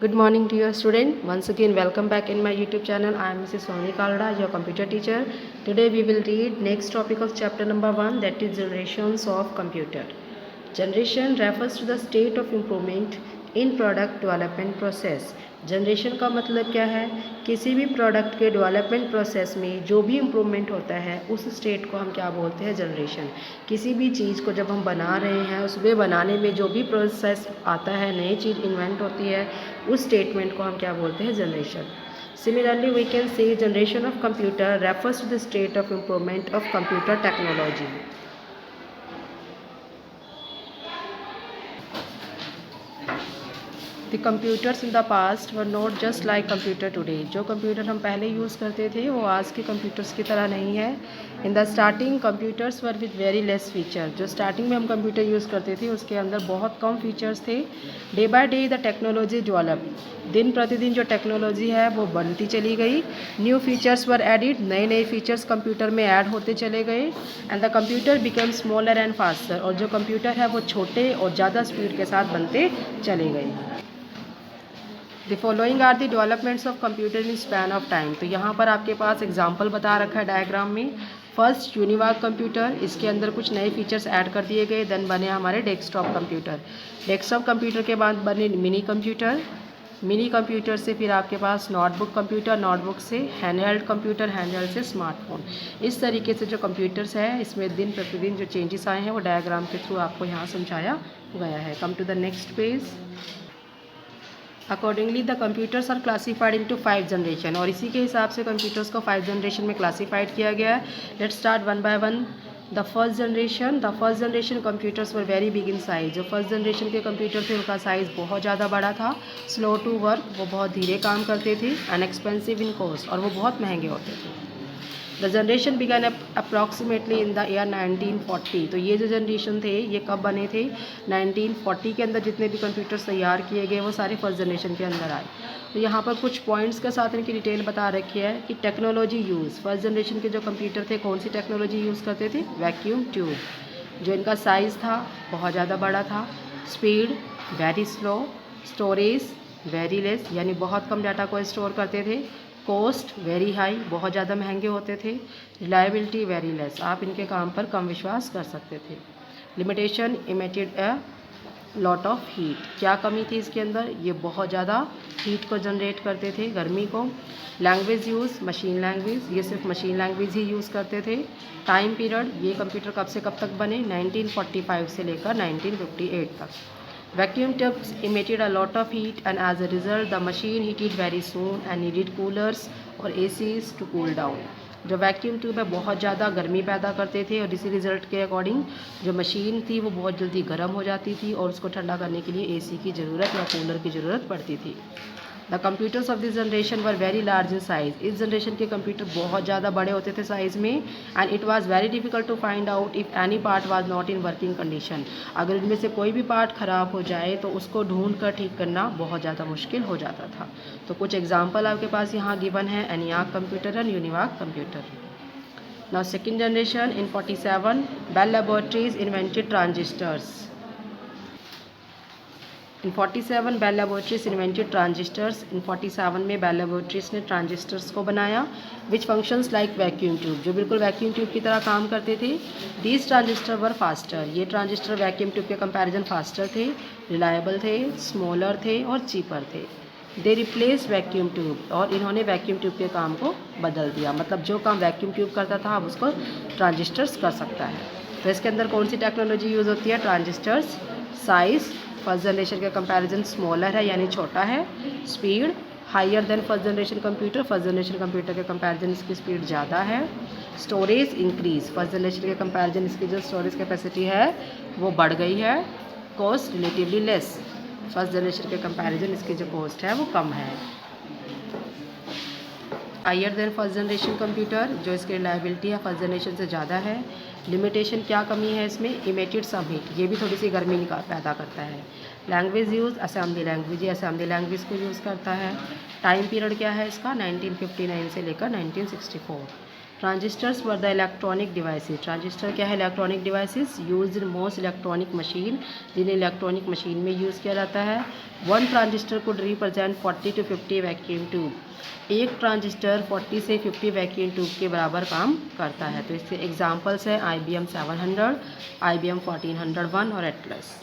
Good morning to your student. Once again, welcome back in my YouTube channel. I am Mrs. Soni Kalda, your computer teacher. Today we will read next topic of chapter number 1, that is generations of computer. Generation refers to the state of improvement in product development process. Generation का मतलब क्या है? किसी भी product के development process में जो भी इम्प्रूवमेंट होता है उस स्टेट को हम क्या बोलते हैं? जनरेशन। किसी भी चीज़ को जब हम बना रहे हैं उसमें बनाने में जो भी प्रोसेस आता है, नई चीज़ इन्वेंट होती है, उस स्टेटमेंट को हम क्या बोलते हैं? Generation. Similarly, we can say generation of computer refers to the state of improvement of computer technology. The computers in the past were not just like computer today. जो कंप्यूटर हम पहले यूज़ करते थे वो आज के कंप्यूटर्स की तरह नहीं है. In the starting computers were with very less feature. जो स्टार्टिंग में हम कंप्यूटर यूज़ करते थे उसके अंदर बहुत कम फीचर्स थे. Day by day the technology develop. दिन प्रतिदिन जो टेक्नोलॉजी है वो बढ़ती चली गई. न्यू फीचर्स वर एडिड. नए नए फीचर्स कंप्यूटर में ऐड होते चले गए. And the computer become smaller and faster. और जो कंप्यूटर है वो छोटे और ज़्यादा स्पीड के साथ बनते चले गए. The following are the developments of computer in span of time. तो यहाँ पर आपके पास एग्जाम्पल बता रखा है डायग्राम में. फर्स्ट यूनिवाक कंप्यूटर, इसके अंदर कुछ नए फीचर्स ऐड कर दिए गए. देन बने हमारे डेस्कटॉप कंप्यूटर. डेस्कटॉप कंप्यूटर के बाद बने मिनी कंप्यूटर. मिनी कंप्यूटर से फिर आपके पास नोटबुक कंप्यूटर, नोटबुक से हैंडहेल्ड कंप्यूटर, हैंडहेल्ड से स्मार्टफोन. इस तरीके से जो कंप्यूटर्स है इसमें दिन प्रतिदिन जो चेंजेस आए हैं वो डायग्राम के थ्रू आपको यहाँ समझाया गया है. Come to the next page. Accordingly the computers are classified into 5 generation. और इसी के हिसाब से कंप्यूटर्स को 5 जनरेशन में क्लासीफाइड किया गया है. Let's start one by one. The first generation computers were very big in size. जो फर्स्ट जनरेशन के कंप्यूटर थे उनका साइज़ बहुत ज़्यादा बड़ा था. स्लो टू वर्क, वो बहुत धीरे काम करते थे. एंड एक्सपेंसिव इन कॉस्ट, और वो बहुत महंगे होते थे. The generation began approximately in the year 1940. तो ये जो जनरेशन थे ये कब बने थे? 1940 के अंदर जितने भी कंप्यूटर्स तैयार किए गए वो सारे फर्स्ट जनरेशन के अंदर आए. तो यहाँ पर कुछ पॉइंट्स के साथ इनकी डिटेल बता रखी है कि टेक्नोलॉजी यूज़. फर्स्ट जनरेशन के जो कंप्यूटर थे कौन सी टेक्नोलॉजी यूज़ करते थे? Vacuum tube. जो इनका साइज़ था बहुत ज़्यादा बड़ा था. Speed very slow. Storage very less, यानी बहुत कम डाटा को स्टोर करते थे. कॉस्ट वेरी हाई, बहुत ज़्यादा महंगे होते थे. रिलायबिलिटी वेरी लेस, आप इनके काम पर कम विश्वास कर सकते थे. Limitation emitted a lot of heat. क्या कमी थी इसके अंदर? ये बहुत ज़्यादा हीट को जनरेट करते थे, गर्मी को. लैंग्वेज यूज़ मशीन लैंग्वेज, ये सिर्फ मशीन लैंग्वेज ही यूज़ करते थे. टाइम पीरियड, ये कंप्यूटर कब से कब तक बने? 1945 से लेकर 1958 तक. Vacuum tubes emitted a lot of heat and as a result the machine heated very soon and needed coolers और ACs to cool down. जो वैक्यूम ट्यूब है बहुत ज़्यादा गर्मी पैदा करते थे और इसी रिजल्ट के अकॉर्डिंग जो मशीन थी वो बहुत जल्दी गर्म हो जाती थी और उसको ठंडा करने के लिए AC की ज़रूरत या कूलर की ज़रूरत पड़ती थी. The computers of this generation were very large in size. इस जनरेशन के कंप्यूटर बहुत ज़्यादा बड़े होते थे साइज़ में. And it was very difficult to find out if any part was not in working condition. अगर इनमें से कोई भी पार्ट ख़राब हो जाए तो उसको ढूंढ कर ठीक करना बहुत ज़्यादा मुश्किल हो जाता था. तो कुछ एग्जाम्पल आपके पास यहाँ गिवन है. ENIAC computer and UNIVAC computer. Now second generation in 47 Bell laboratories invented transistors. In 47 Bell laboratories invented transistors. In 47 में बेल लैबोरेटरीज ने ट्रांजिस्टर्स को बनाया which functions like vacuum tube, जो बिल्कुल वैक्यूम ट्यूब की तरह काम करते थे. These transistor were faster. ये ट्रांजिस्टर वैक्यूम ट्यूब के कंपैरिजन फास्टर थे, रिलायबल थे, स्मॉलर थे और चीपर थे. They replace vacuum tube. और इन्होंने वैक्यूम ट्यूब के काम को बदल दिया. मतलब जो काम वैक्यूम ट्यूब करता था अब उसको ट्रांजिस्टर्स कर सकता है. तो इसके अंदर कौन सी टेक्नोलॉजी यूज़ होती है? ट्रांजिस्टर्स. साइज़ फर्स्ट जनरेशन के कंपैरिजन स्मॉलर है यानी छोटा है. Speed higher than first generation computer. First generation computer के कंपैरिजन इसकी स्पीड ज़्यादा है. Storage increase. फर्स्ट जनरेशन के कंपैरिजन इसकी जो स्टोरेज कैपेसिटी है वो बढ़ गई है. Cost relatively less. First generation के कंपैरिजन इसकी जो कॉस्ट है वो कम है. Higher than first generation computer, जो इसकी रिलायबिलिटी है फर्स्ट जनरेशन से ज़्यादा है. लिमिटेशन क्या कमी है इसमें? इमिटेड सम हीट, ये भी थोड़ी सी गर्मी पैदा करता है. लैंग्वेज यूज़ असेंबली लैंग्वेज, ये असेंबली लैंग्वेज को यूज़ करता है. टाइम पीरियड क्या है इसका? 1959 से लेकर 1964. Transistors were the electronic devices. Transistor क्या है? Electronic devices use in most electronic machine, जिन्हें इलेक्ट्रॉनिक मशीन में यूज़ किया जाता है। One transistor could represent 40 to 50 vacuum tube. एक ट्रांजिस्टर 40 से 50 वैक्यूम ट्यूब के बराबर काम करता है। तो इसके एग्जांपल्स हैं IBM 700, IBM 1401 और एटलस।